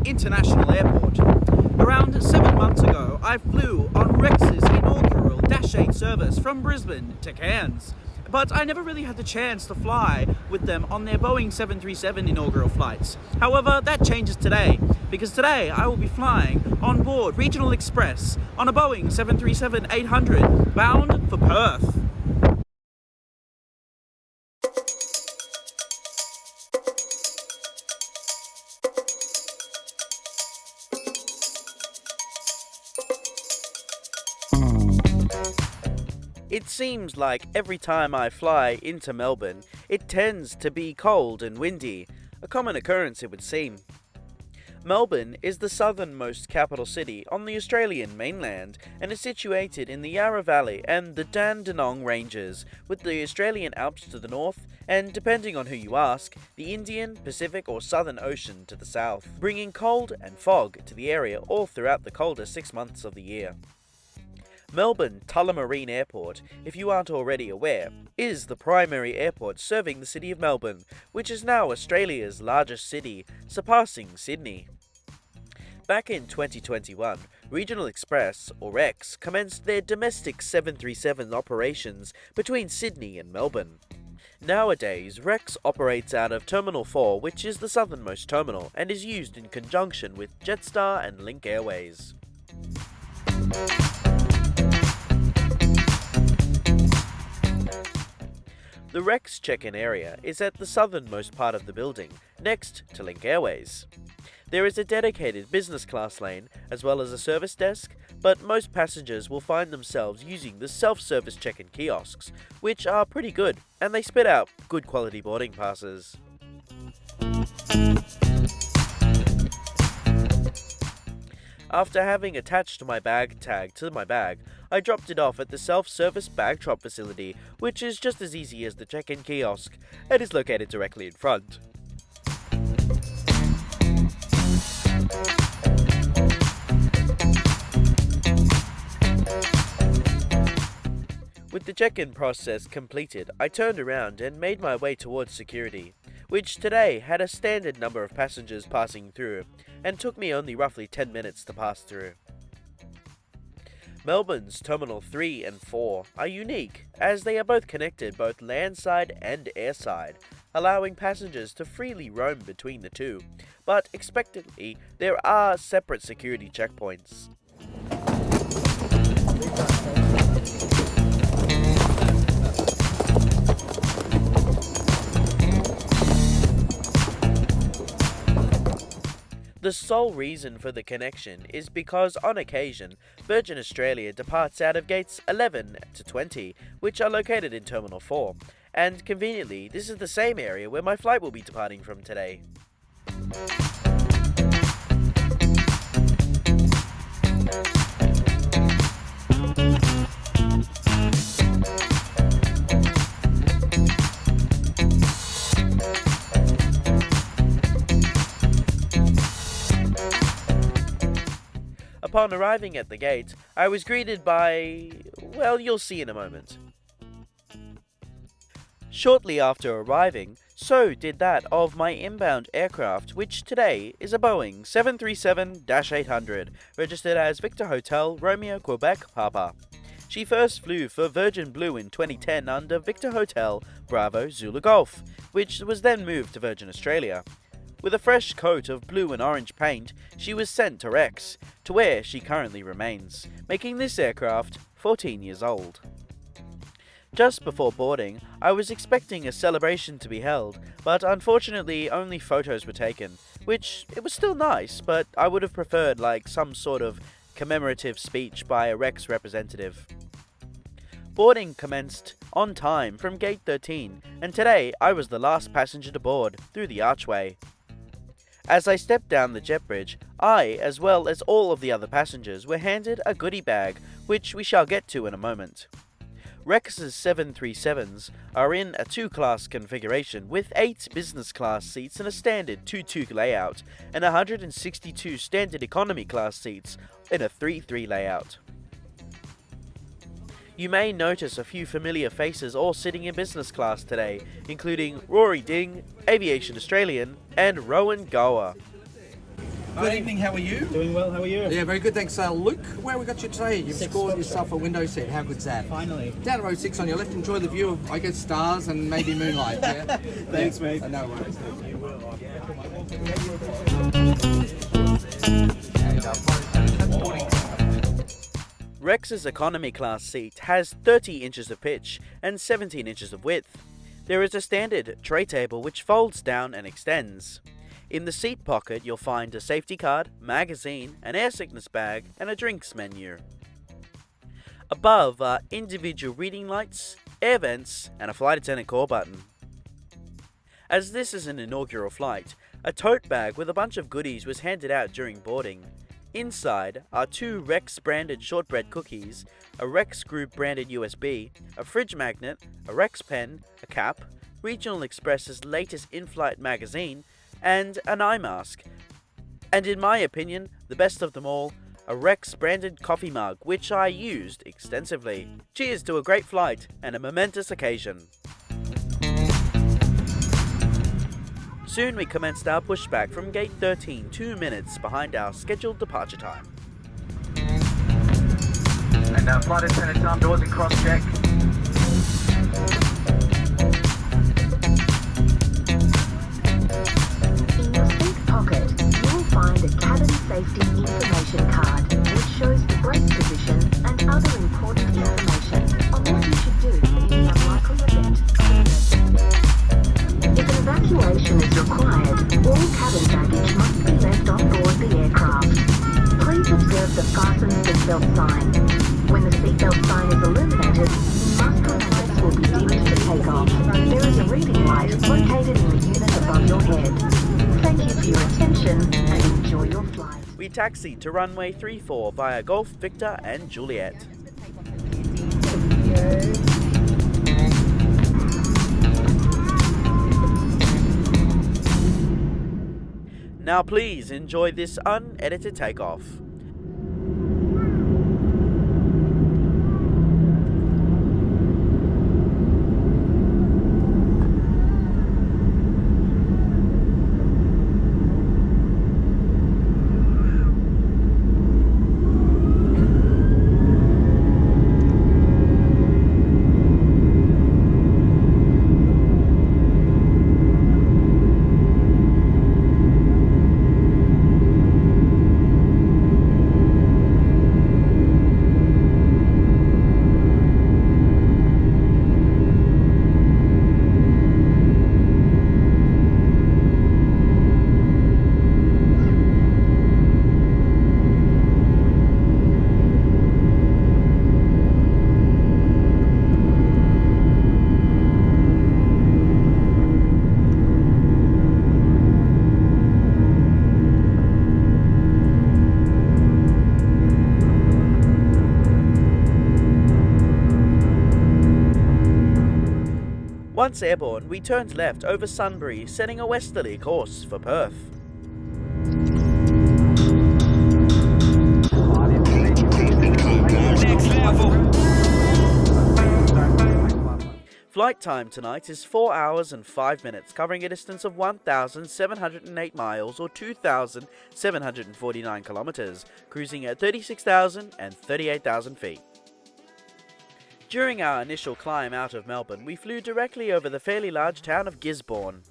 International Airport. Around 7 months ago, I flew on Rex's inaugural Dash 8 service from Brisbane to Cairns. But I never really had the chance to fly with them on their Boeing 737 inaugural flights. However, that changes today, because today I will be flying on board Regional Express on a Boeing 737-800 bound for Perth. It seems like every time I fly into Melbourne, it tends to be cold and windy, a common occurrence it would seem. Melbourne is the southernmost capital city on the Australian mainland and is situated in the Yarra Valley and the Dandenong Ranges, with the Australian Alps to the north and, depending on who you ask, the Indian, Pacific or Southern Ocean to the south, bringing cold and fog to the area all throughout the colder 6 months of the year. Melbourne Tullamarine Airport, if you aren't already aware, is the primary airport serving the city of Melbourne, which is now Australia's largest city, surpassing Sydney. Back in 2021, Regional Express, or Rex, commenced their domestic 737 operations between Sydney and Melbourne. Nowadays, Rex operates out of Terminal 4, which is the southernmost terminal, and is used in conjunction with Jetstar and Link Airways. The Rex check-in area is at the southernmost part of the building, next to Link Airways. There is a dedicated business class lane, as well as a service desk, but most passengers will find themselves using the self-service check-in kiosks, which are pretty good, and they spit out good quality boarding passes. After having attached my bag tag to my bag, I dropped it off at the self-service bag drop facility, which is just as easy as the check-in kiosk, and is located directly in front. With the check-in process completed, I turned around and made my way towards security, which today had a standard number of passengers passing through, and took me only roughly 10 minutes to pass through. Melbourne's Terminal 3 and 4 are unique, as they are both connected both landside and airside, allowing passengers to freely roam between the two, but expectedly there are separate security checkpoints. The sole reason for the connection is because on occasion, Virgin Australia departs out of gates 11 to 20, which are located in Terminal 4, and conveniently this is the same area where my flight will be departing from today. Upon arriving at the gate, I was greeted by, well, you'll see in a moment. Shortly after arriving, so did that of my inbound aircraft, which today is a Boeing 737-800, registered as Victor Hotel Romeo Quebec Papa. She first flew for Virgin Blue in 2010 under Victor Hotel Bravo Zulu Golf, which was then moved to Virgin Australia. With a fresh coat of blue and orange paint, she was sent to Rex, to where she currently remains, making this aircraft 14 years old. Just before boarding, I was expecting a celebration to be held, but unfortunately only photos were taken, which it was still nice, but I would have preferred like some sort of commemorative speech by a Rex representative. Boarding commenced on time from gate 13, and today I was the last passenger to board through the archway. As I stepped down the jet bridge, I, as well as all of the other passengers, were handed a goodie bag, which we shall get to in a moment. Rex's 737s are in a 2-class configuration with 8 business class seats in a standard 2-2 layout, and 162 standard economy class seats in a 3-3 layout. You may notice a few familiar faces all sitting in business class today, including Rory Ding, Aviation Australian, and Rowan Gower. Good evening, how are you? Doing well, how are you? Yeah, very good, thanks. Luke, where we got you today? You've 6 scored Foxtrot. yourself a window seat. How good's that? Finally. Down at row 6 on your left, enjoy the view of, I guess, stars and maybe moonlight. Yeah? Thanks, mate. No worries. Rex's economy class seat has 30 inches of pitch and 17 inches of width. There is a standard tray table which folds down and extends. In the seat pocket you'll find a safety card, magazine, an air sickness bag and a drinks menu. Above are individual reading lights, air vents and a flight attendant call button. As this is an inaugural flight, a tote bag with a bunch of goodies was handed out during boarding. Inside are 2 Rex branded shortbread cookies, a Rex Group branded USB, a fridge magnet, a Rex pen, a cap, Regional Express's latest in-flight magazine, and an eye mask. And in my opinion, the best of them all, a Rex branded coffee mug which I used extensively. Cheers to a great flight and a momentous occasion. Soon we commenced our pushback from gate 13, 2 minutes behind our scheduled departure time. And now flight attendants, arm doors and cross-check. In your seat pocket, you will find a cabin safety information card which shows the brake position and other important information on what you should do in the unlikely event of an emergency. If an evacuation is required, all cabin baggage must be left on board the aircraft. Please observe the fasten seatbelt sign. When the seatbelt sign is illuminated, mask lights will be dimmed for takeoff. There is a reading light located in the unit above your head. Thank you for your attention and enjoy your flight. We taxied to runway 34 via Golf, Victor and Juliet. Now please enjoy this unedited takeoff. Once airborne, we turned left over Sunbury, setting a westerly course for Perth. Flight time tonight is 4 hours and 5 minutes, covering a distance of 1,708 miles or 2,749 kilometers, cruising at 36,000 and 38,000 feet. During our initial climb out of Melbourne, we flew directly over the fairly large town of Gisborne.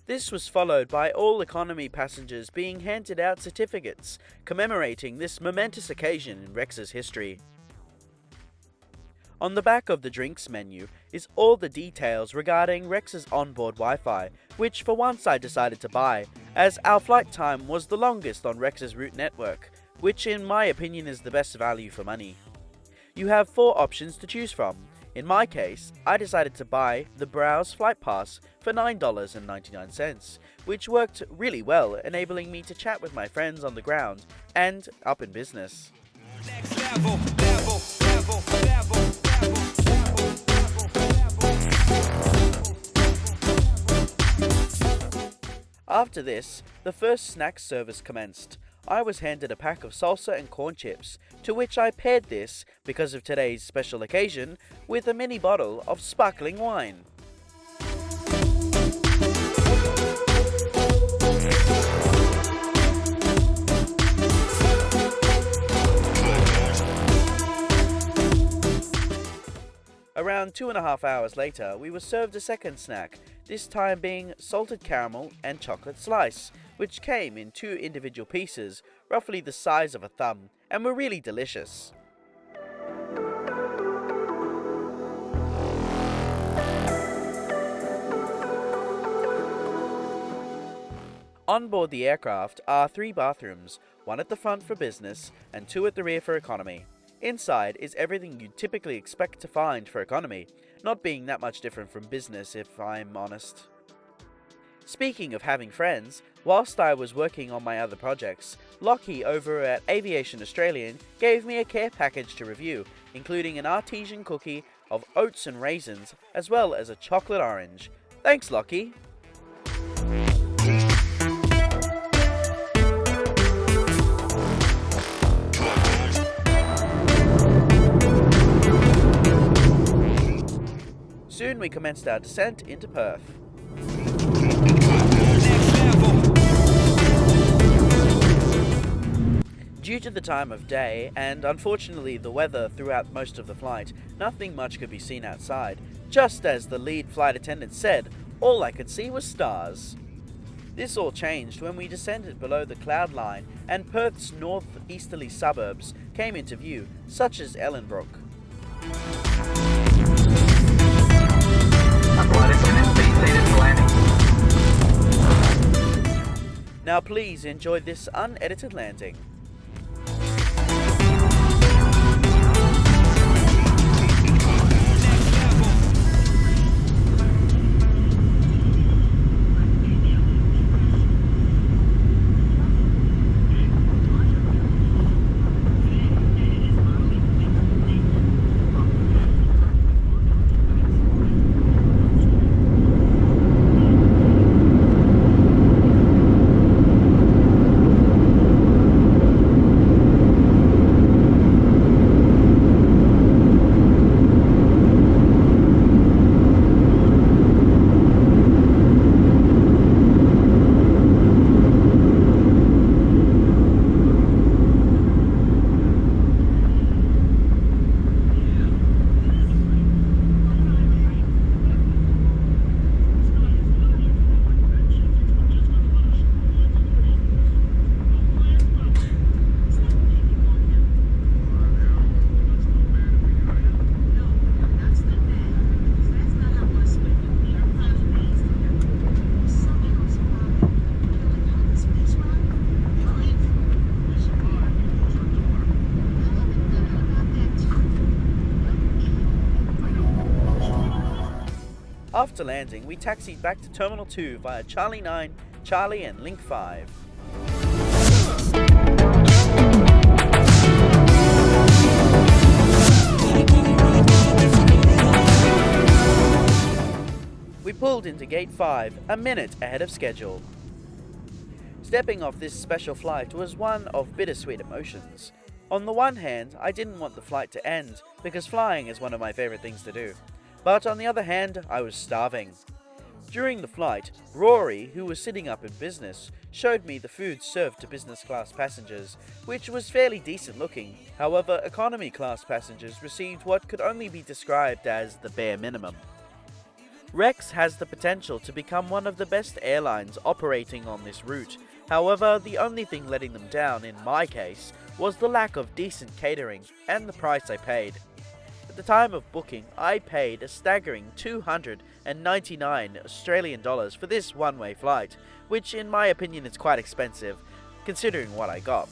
This was followed by all economy passengers being handed out certificates commemorating this momentous occasion in Rex's history. On the back of the drinks menu is all the details regarding Rex's onboard Wi-Fi, which for once I decided to buy, as our flight time was the longest on Rex's route network, which in my opinion is the best value for money. You have 4 options to choose from. In my case, I decided to buy the Browse Flight Pass for $9.99, which worked really well, enabling me to chat with my friends on the ground and up in business. Next level. After this, the first snacks service commenced. I was handed a pack of salsa and corn chips, to which I paired this, because of today's special occasion, with a mini bottle of sparkling wine. Around 2.5 hours later, we were served a second snack, this time being salted caramel and chocolate slice, which came in 2 individual pieces, roughly the size of a thumb, and were really delicious. On board the aircraft are 3 bathrooms, 1 at the front for business and 2 at the rear for economy. Inside is everything you'd typically expect to find for economy, not being that much different from business if I'm honest. Speaking of having friends, whilst I was working on my other projects, Lockie over at Aviation Australian gave me a care package to review, including an artesian cookie of oats and raisins, as well as a chocolate orange. Thanks, Lockie! Soon we commenced our descent into Perth. Due to the time of day, and unfortunately the weather throughout most of the flight, nothing much could be seen outside. Just as the lead flight attendant said, all I could see was stars. This all changed when we descended below the cloud line and Perth's northeasterly suburbs came into view, such as Ellenbrook. Now please enjoy this unedited landing. After landing, we taxied back to Terminal 2 via Charlie 9, Charlie and Link 5. We pulled into Gate 5, a minute ahead of schedule. Stepping off this special flight was one of bittersweet emotions. On the one hand, I didn't want the flight to end, because flying is one of my favourite things to do. But on the other hand, I was starving. During the flight, Rory, who was sitting up in business, showed me the food served to business class passengers, which was fairly decent looking. However, economy class passengers received what could only be described as the bare minimum. Rex has the potential to become one of the best airlines operating on this route. However, the only thing letting them down in my case was the lack of decent catering and the price I paid. At the time of booking, I paid a staggering $299 Australian for this one-way flight, which in my opinion is quite expensive, considering what I got.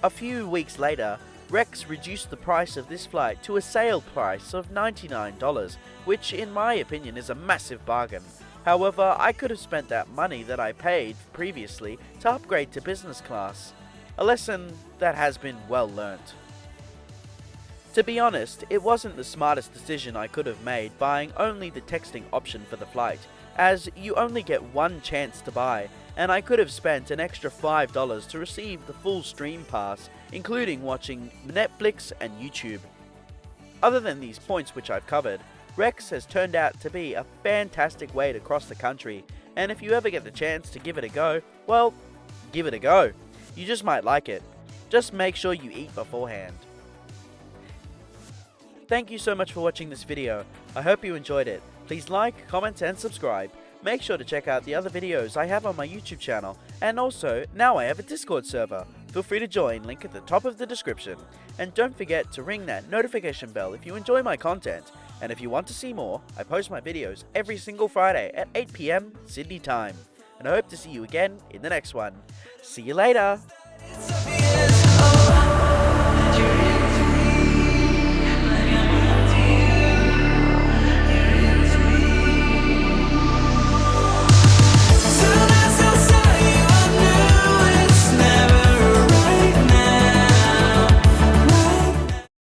A few weeks later, Rex reduced the price of this flight to a sale price of $99, which in my opinion is a massive bargain. However, I could have spent that money that I paid previously to upgrade to business class, a lesson that has been well learnt. To be honest, it wasn't the smartest decision I could have made buying only the texting option for the flight, as you only get one chance to buy, and I could have spent an extra $5 to receive the full stream pass, including watching Netflix and YouTube. Other than these points which I've covered, Rex has turned out to be a fantastic way to cross the country, and if you ever get the chance to give it a go, well, give it a go. You just might like it. Just make sure you eat beforehand. Thank you so much for watching this video. I hope you enjoyed it. Please like, comment and subscribe. Make sure to check out the other videos I have on my YouTube channel, and also, now I have a Discord server. Feel free to join, link at the top of the description. And don't forget to ring that notification bell if you enjoy my content. And if you want to see more, I post my videos every single Friday at 8 PM Sydney time. And I hope to see you again in the next one. See you later!